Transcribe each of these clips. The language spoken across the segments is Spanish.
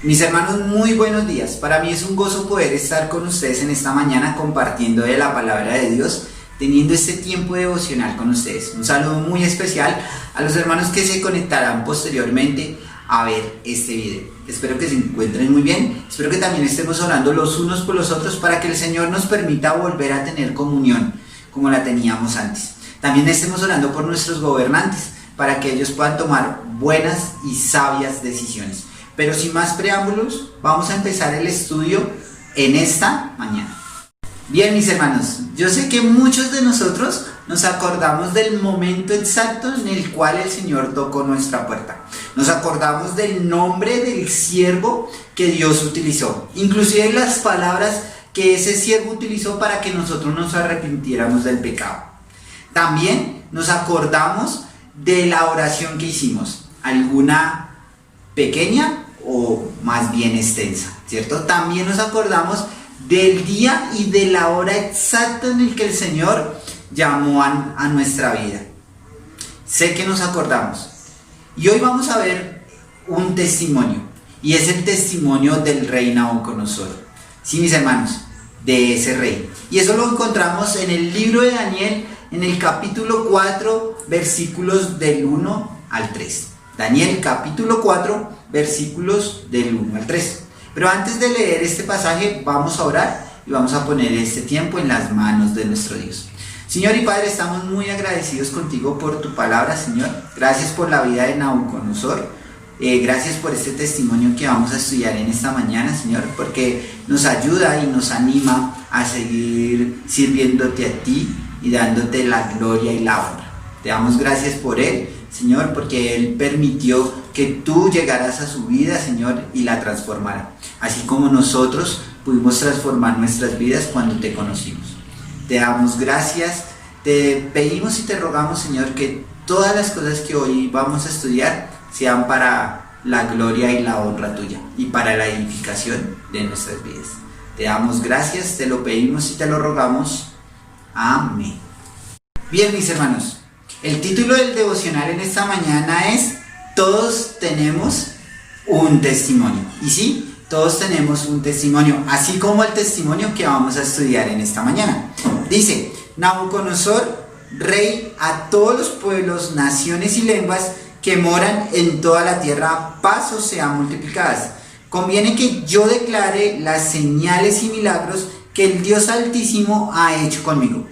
Mis hermanos, muy buenos días. Para mí es un gozo poder estar con ustedes en esta mañana compartiendo de la palabra de Dios, teniendo este tiempo devocional con ustedes. Un saludo muy especial a los hermanos que se conectarán posteriormente a ver este video. Espero que se encuentren muy bien. Espero que también estemos orando los unos por los otros para que el Señor nos permita volver a tener comunión como la teníamos antes. También estemos orando por nuestros gobernantes para que ellos puedan tomar buenas y sabias decisiones. Pero sin más preámbulos, vamos a empezar el estudio en esta mañana. Bien, mis hermanos, yo sé que muchos de nosotros nos acordamos del momento exacto en el cual el Señor tocó nuestra puerta. Nos acordamos del nombre del siervo que Dios utilizó, inclusive las palabras que ese siervo utilizó para que nosotros nos arrepintiéramos del pecado. También nos acordamos de la oración que hicimos, alguna pequeña o más bien extensa, ¿cierto? También nos acordamos del día y de la hora exacta en el que el Señor llamó a nuestra vida. Sé que nos acordamos. Y hoy vamos a ver un testimonio, y es el testimonio del rey Nabucodonosor. Sí, mis hermanos, de ese rey. Y eso lo encontramos en el libro de Daniel, en el capítulo 4, versículos del 1 al 3. Daniel capítulo 4, versículos del 1 al 3. Pero antes de leer este pasaje, vamos a orar y vamos a poner este tiempo en las manos de nuestro Dios. Señor y Padre, estamos muy agradecidos contigo por tu palabra, Señor. Gracias por la vida de Nabucodonosor. Gracias por este testimonio que vamos a estudiar en esta mañana, Señor, porque nos ayuda y nos anima a seguir sirviéndote a ti y dándote la gloria y la honra. Te damos gracias por él, Señor, porque Él permitió que tú llegaras a su vida, Señor, y la transformara. Así como nosotros pudimos transformar nuestras vidas cuando te conocimos. Te damos gracias, te pedimos y te rogamos, Señor, que todas las cosas que hoy vamos a estudiar sean para la gloria y la honra tuya y para la edificación de nuestras vidas. Te damos gracias, te lo pedimos y te lo rogamos. Amén. Bien, mis hermanos. El título del devocional en esta mañana es Todos tenemos un testimonio. Y sí, todos tenemos un testimonio, así como el testimonio que vamos a estudiar en esta mañana. Dice, Nabucodonosor, rey a todos los pueblos, naciones y lenguas que moran en toda la tierra, paz os sean multiplicadas. Conviene que yo declare las señales y milagros que el Dios Altísimo ha hecho conmigo.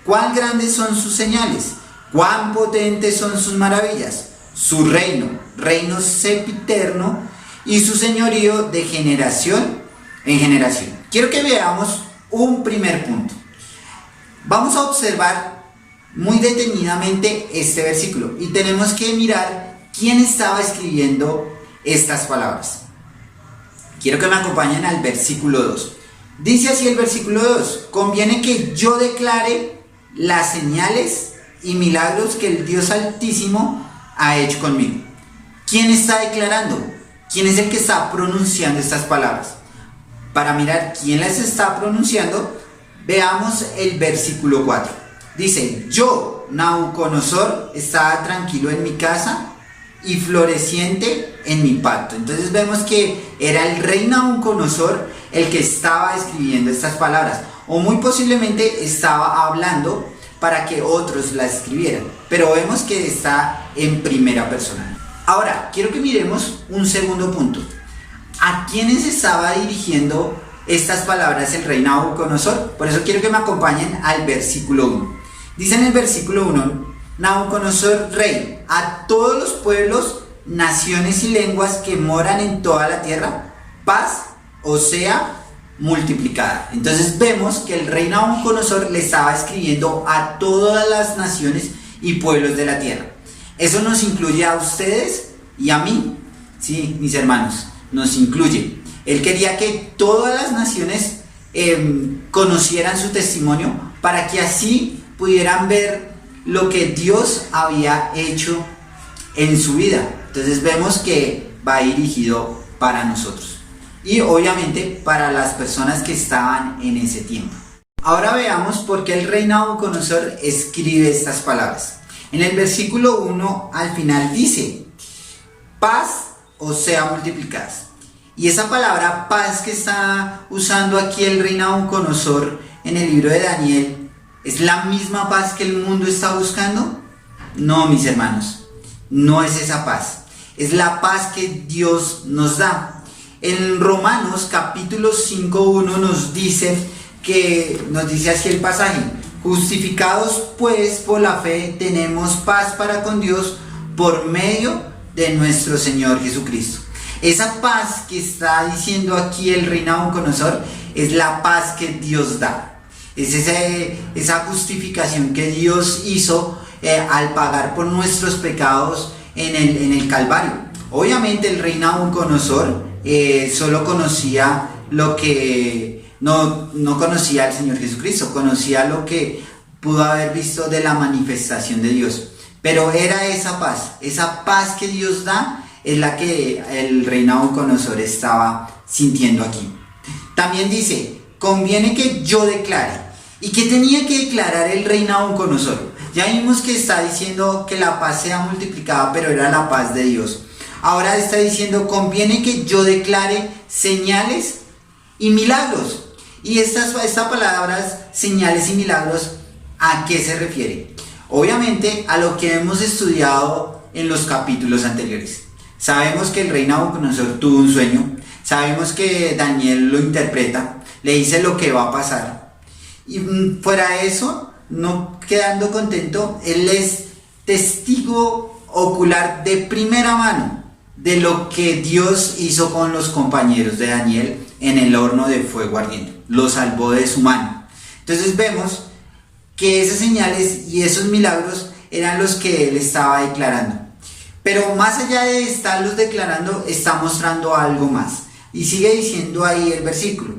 ¿Cuán grandes son sus señales? Cuán potentes son sus maravillas, su reino sempiterno, y su señorío de generación en generación. Quiero que veamos un primer punto. Vamos a observar muy detenidamente este versículo y tenemos que mirar quién estaba escribiendo estas palabras. Quiero que me acompañen al versículo 2. Dice así el versículo 2: conviene que yo declare las señales y milagros que el Dios Altísimo ha hecho conmigo. ¿Quién está declarando? ¿Quién es el que está pronunciando estas palabras? Para mirar quién las está pronunciando, veamos el versículo 4. Dice, yo, Nabucodonosor, estaba tranquilo en mi casa y floreciente en mi pacto. Entonces vemos que era el rey Nabucodonosor el que estaba escribiendo estas palabras, o muy posiblemente estaba hablando para que otros la escribieran, pero vemos que está en primera persona. Ahora, quiero que miremos un segundo punto. ¿A quiénes estaba dirigiendo estas palabras el rey Nabucodonosor? Por eso quiero que me acompañen al versículo 1. Dice en el versículo 1, Nabucodonosor, rey, a todos los pueblos, naciones y lenguas que moran en toda la tierra, paz os sea multiplicada. Entonces vemos que el rey Nabucodonosor le estaba escribiendo a todas las naciones y pueblos de la tierra. Eso nos incluye a ustedes y a mí, sí, mis hermanos, nos incluye. Él quería que todas las naciones conocieran su testimonio para que así pudieran ver lo que Dios había hecho en su vida. Entonces vemos que va dirigido para nosotros y obviamente para las personas que estaban en ese tiempo. Ahora veamos por qué el rey Nabucodonosor escribe estas palabras. En el versículo 1 al final dice, paz os sea multiplicadas. Y esa palabra paz que está usando aquí el rey Nabucodonosor en el libro de Daniel, ¿es la misma paz que el mundo está buscando? No, mis hermanos, no es esa paz. Es la paz que Dios nos da. En Romanos capítulo 5:1 nos dice así el pasaje: justificados pues por la fe tenemos paz para con Dios por medio de nuestro Señor Jesucristo. Esa paz que está diciendo aquí el rey Nabucodonosor es la paz que Dios da. Es esa justificación que Dios hizo al pagar por nuestros pecados en el Calvario. Obviamente el rey Nabucodonosor solo conocía lo que no conocía al Señor Jesucristo, conocía lo que pudo haber visto de la manifestación de Dios. Pero era esa paz que Dios da, es la que el rey Nabucodonosor estaba sintiendo aquí. También dice: conviene que yo declare. ¿Y qué tenía que declarar el rey Nabucodonosor? Ya vimos que está diciendo que la paz sea multiplicada, pero era la paz de Dios. Ahora está diciendo: conviene que yo declare señales y milagros. Y estas palabras, señales y milagros, ¿a qué se refiere? Obviamente a lo que hemos estudiado en los capítulos anteriores. Sabemos que el rey Nabucodonosor tuvo un sueño, sabemos que Daniel lo interpreta, le dice lo que va a pasar. Y fuera de eso, no quedando contento, él es testigo ocular de primera mano de lo que Dios hizo con los compañeros de Daniel en el horno de fuego ardiente. Lo salvó de su mano. Entonces vemos que esas señales y esos milagros eran los que él estaba declarando. Pero más allá de estarlos declarando, está mostrando algo más. Y sigue diciendo ahí el versículo: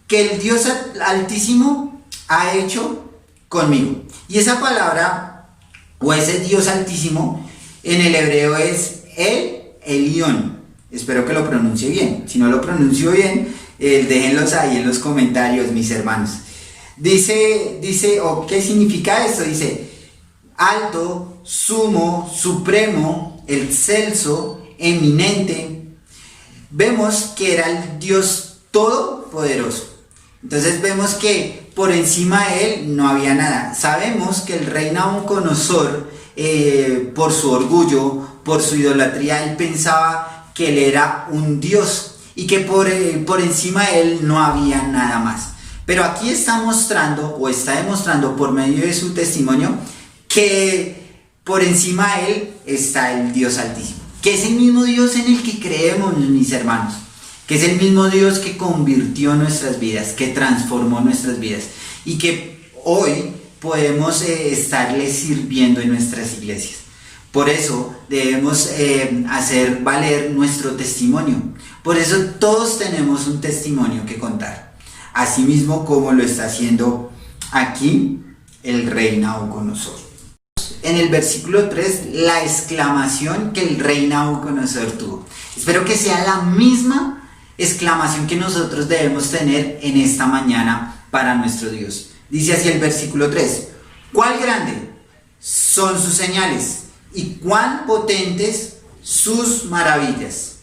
que el Dios Altísimo ha hecho conmigo. Y esa palabra, o ese Dios Altísimo, en el hebreo es El Elión. Espero que lo pronuncie bien. Si no lo pronuncio bien, déjenlos ahí en los comentarios, mis hermanos. Dice, ¿qué significa esto? Dice: alto, sumo, supremo, excelso, eminente. Vemos que era el Dios todopoderoso. Entonces vemos que por encima de él no había nada. Sabemos que el rey Nabucodonosor, por su orgullo, por su idolatría, él pensaba que él era un Dios y que por encima de él no había nada más. Pero aquí está demostrando por medio de su testimonio que por encima de él está el Dios Altísimo, que es el mismo Dios en el que creemos, mis hermanos, que es el mismo Dios que convirtió nuestras vidas, que transformó nuestras vidas y que hoy podemos estarle sirviendo en nuestras iglesias. Por eso debemos hacer valer nuestro testimonio. Por eso todos tenemos un testimonio que contar. Asimismo como lo está haciendo aquí el rey Nabucodonosor. En el versículo 3, la exclamación que el rey Nabucodonosor tuvo. Espero que sea la misma exclamación que nosotros debemos tener en esta mañana para nuestro Dios. Dice así el versículo 3: ¿cuál grande son sus señales y cuán potentes sus maravillas?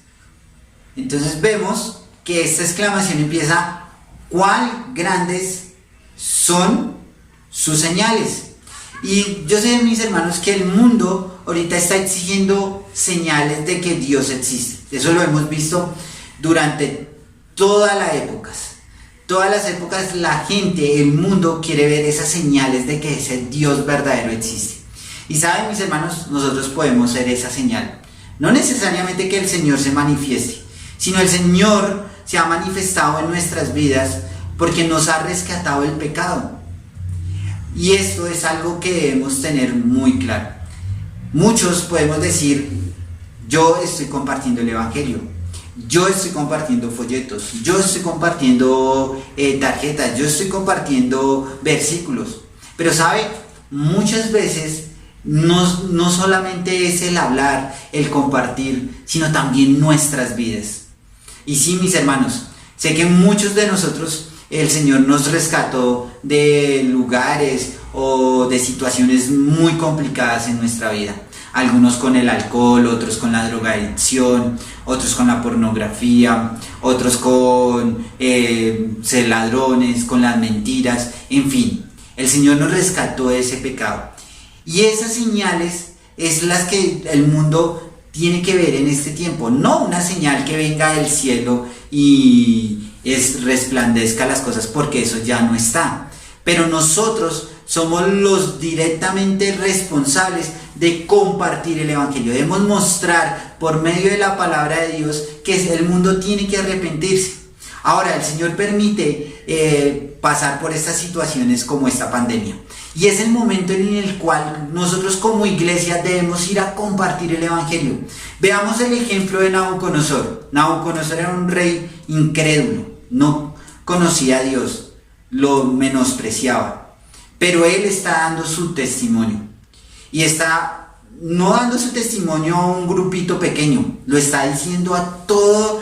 Entonces vemos que esta exclamación empieza: ¿cuán grandes son sus señales? Y yo sé, mis hermanos, que el mundo ahorita está exigiendo señales de que Dios existe. Eso lo hemos visto durante todas las épocas. Todas las épocas la gente, el mundo quiere ver esas señales de que ese Dios verdadero existe. Y saben, mis hermanos, nosotros podemos ser esa señal. No necesariamente que el Señor se manifieste, sino el Señor se ha manifestado en nuestras vidas porque nos ha rescatado el pecado. Y esto es algo que debemos tener muy claro. Muchos podemos decir: yo estoy compartiendo el Evangelio, yo estoy compartiendo folletos, yo estoy compartiendo tarjetas, yo estoy compartiendo versículos. Pero sabe, muchas veces no solamente es el hablar, el compartir, sino también nuestras vidas. Y sí, mis hermanos, sé que muchos de nosotros el Señor nos rescató de lugares o de situaciones muy complicadas en nuestra vida. algunos con el alcohol, otros con la drogadicción, otros con la pornografía, otros con ser ladrones, con las mentiras, en fin. El Señor nos rescató de ese pecado. Y esas señales es las que el mundo tiene que ver en este tiempo, no una señal que venga del cielo y resplandezca las cosas, porque eso ya no está. Pero nosotros somos los directamente responsables de compartir el Evangelio. Debemos mostrar por medio de la palabra de Dios que el mundo tiene que arrepentirse. Ahora, el Señor permite pasar por estas situaciones como esta pandemia. Y es el momento en el cual nosotros como iglesia debemos ir a compartir el Evangelio. Veamos el ejemplo de Nabucodonosor. Nabucodonosor era un rey incrédulo, no conocía a Dios, lo menospreciaba. Pero él está dando su testimonio. Y está no dando su testimonio a un grupito pequeño, lo está diciendo a todo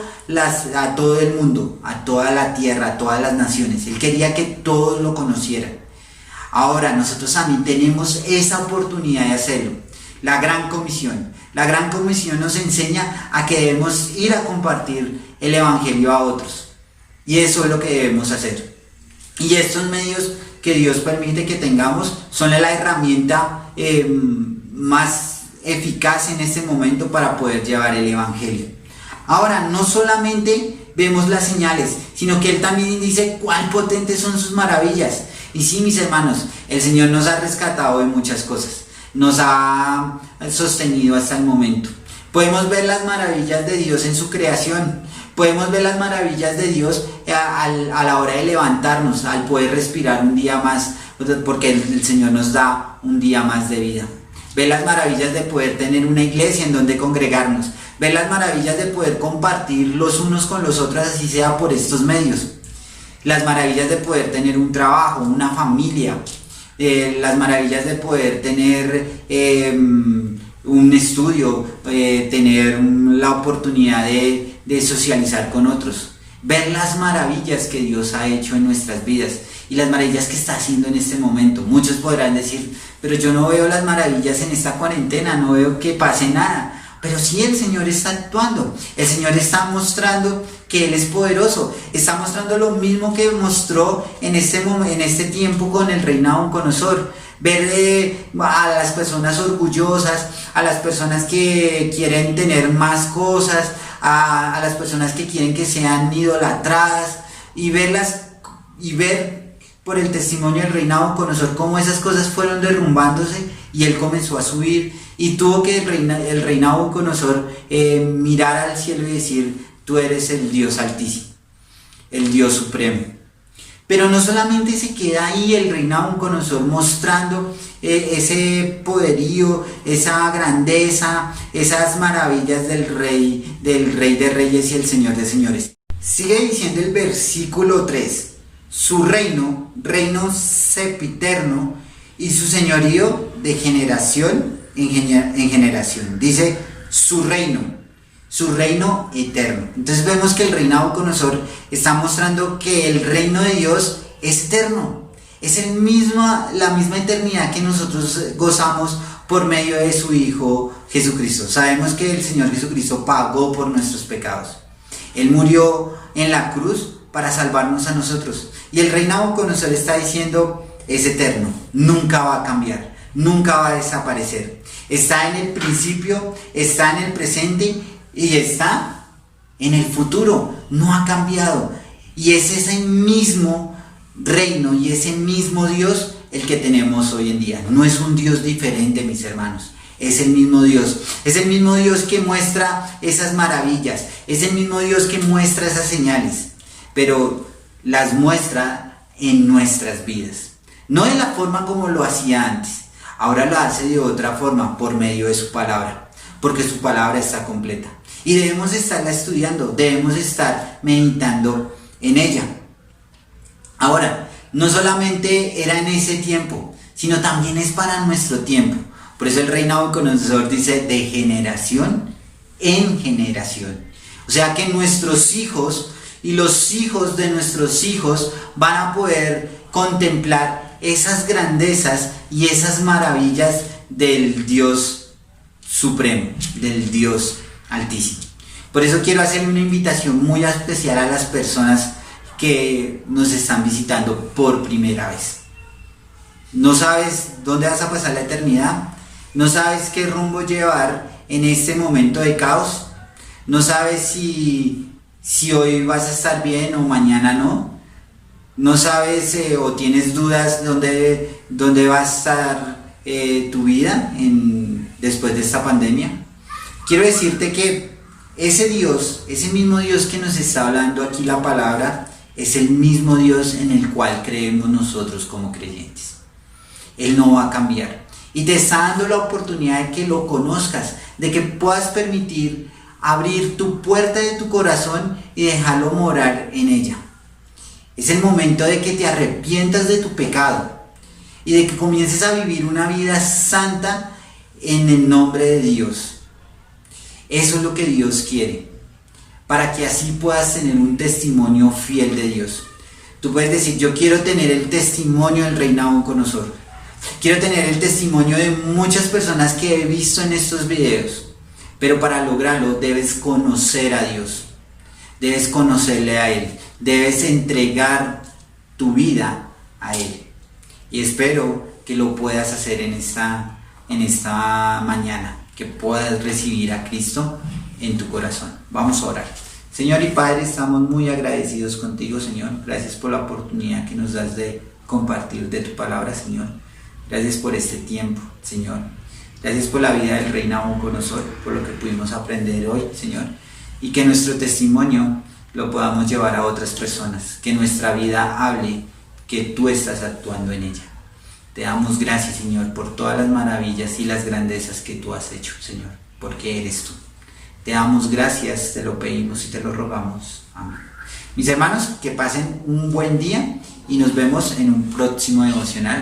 el mundo, a toda la tierra, a todas las naciones. Él quería que todos lo conocieran. Ahora nosotros también tenemos esa oportunidad de hacerlo. La Gran Comisión. La Gran Comisión nos enseña a que debemos ir a compartir el Evangelio a otros. Y eso es lo que debemos hacer. Y estos medios que Dios permite que tengamos son la herramienta más eficaz en este momento para poder llevar el Evangelio. Ahora, no solamente vemos las señales, sino que Él también dice cuán potentes son sus maravillas. Y sí, mis hermanos, el Señor nos ha rescatado de muchas cosas, nos ha sostenido hasta el momento. Podemos ver las maravillas de Dios en su creación, podemos ver las maravillas de Dios a la hora de levantarnos, al poder respirar un día más, porque el Señor nos da un día más de vida. Ver las maravillas de poder tener una iglesia en donde congregarnos, ver las maravillas de poder compartir los unos con los otros, así sea por estos medios. Las maravillas de poder tener un trabajo, una familia, las maravillas de poder tener un estudio, tener la oportunidad de socializar con otros, ver las maravillas que Dios ha hecho en nuestras vidas y las maravillas que está haciendo en este momento. Muchos podrán decir, pero yo no veo las maravillas en esta cuarentena, no veo que pase nada. Pero sí, el Señor está actuando, el Señor está mostrando que Él es poderoso, está mostrando lo mismo que mostró en este tiempo con el rey Nabucodonosor. Ver a las personas orgullosas, a las personas que quieren tener más cosas, a las personas que quieren que sean idolatradas, y ver por el testimonio del rey Nabucodonosor cómo esas cosas fueron derrumbándose y él comenzó a subir, y tuvo que el rey Nabucodonosor mirar al cielo y decir: tú eres el Dios altísimo, el Dios supremo. Pero no solamente se queda ahí el rey Nabucodonosor mostrando ese poderío, esa grandeza, esas maravillas del rey de reyes y el Señor de señores. Sigue diciendo el versículo 3: su reino sempiterno, y su señorío de generación en generación. Dice su reino eterno. Entonces vemos que el rey Nabucodonosor está mostrando que el reino de Dios es eterno. Es la misma eternidad que nosotros gozamos por medio de su Hijo Jesucristo. Sabemos que el Señor Jesucristo pagó por nuestros pecados. Él murió en la cruz para salvarnos a nosotros. Y el rey Nabucodonosor está diciendo: es eterno, nunca va a cambiar, nunca va a desaparecer. Está en el principio, está en el presente y está en el futuro. No ha cambiado. Y es ese mismo reino y ese mismo Dios el que tenemos hoy en día. No es un Dios diferente, mis hermanos. Es el mismo Dios. Es el mismo Dios que muestra esas maravillas. Es el mismo Dios que muestra esas señales. Pero las muestra en nuestras vidas. No de la forma como lo hacía antes. Ahora lo hace de otra forma, por medio de su palabra. Porque su palabra está completa. Y debemos estarla estudiando, debemos estar meditando en ella. Ahora, no solamente era en ese tiempo, sino también es para nuestro tiempo. Por eso el rey Nabucodonosor dice: de generación en generación. O sea que nuestros hijos y los hijos de nuestros hijos van a poder contemplar esas grandezas y esas maravillas del Dios supremo, del Dios Altísimo. Por eso quiero hacer una invitación muy especial a las personas que nos están visitando por primera vez. No sabes dónde vas a pasar la eternidad, no sabes qué rumbo llevar en este momento de caos, no sabes si hoy vas a estar bien o mañana no, no sabes o tienes dudas dónde va a estar tu vida después de esta pandemia. Quiero decirte que ese Dios, ese mismo Dios que nos está hablando aquí la palabra, es el mismo Dios en el cual creemos nosotros como creyentes. Él no va a cambiar. Y te está dando la oportunidad de que lo conozcas, de que puedas permitir abrir tu puerta de tu corazón y dejarlo morar en ella. Es el momento de que te arrepientas de tu pecado y de que comiences a vivir una vida santa en el nombre de Dios. Eso es lo que Dios quiere, para que así puedas tener un testimonio fiel de Dios. Tú puedes decir, yo quiero tener el testimonio del rey Nabucodonosor. Quiero tener el testimonio de muchas personas que he visto en estos videos. Pero para lograrlo debes conocer a Dios. Debes conocerle a Él. Debes entregar tu vida a Él. Y espero que lo puedas hacer en esta mañana. Que puedas recibir a Cristo en tu corazón. Vamos a orar. Señor y Padre, estamos muy agradecidos contigo, Señor. Gracias por la oportunidad que nos das de compartir de tu palabra, Señor. Gracias por este tiempo, Señor. Gracias por la vida del rey Nabucodonosor, por lo que pudimos aprender hoy, Señor. Y que nuestro testimonio lo podamos llevar a otras personas. Que nuestra vida hable que tú estás actuando en ella. Te damos gracias, Señor, por todas las maravillas y las grandezas que tú has hecho, Señor, porque eres tú. Te damos gracias, te lo pedimos y te lo rogamos. Amén. Mis hermanos, que pasen un buen día y nos vemos en un próximo devocional.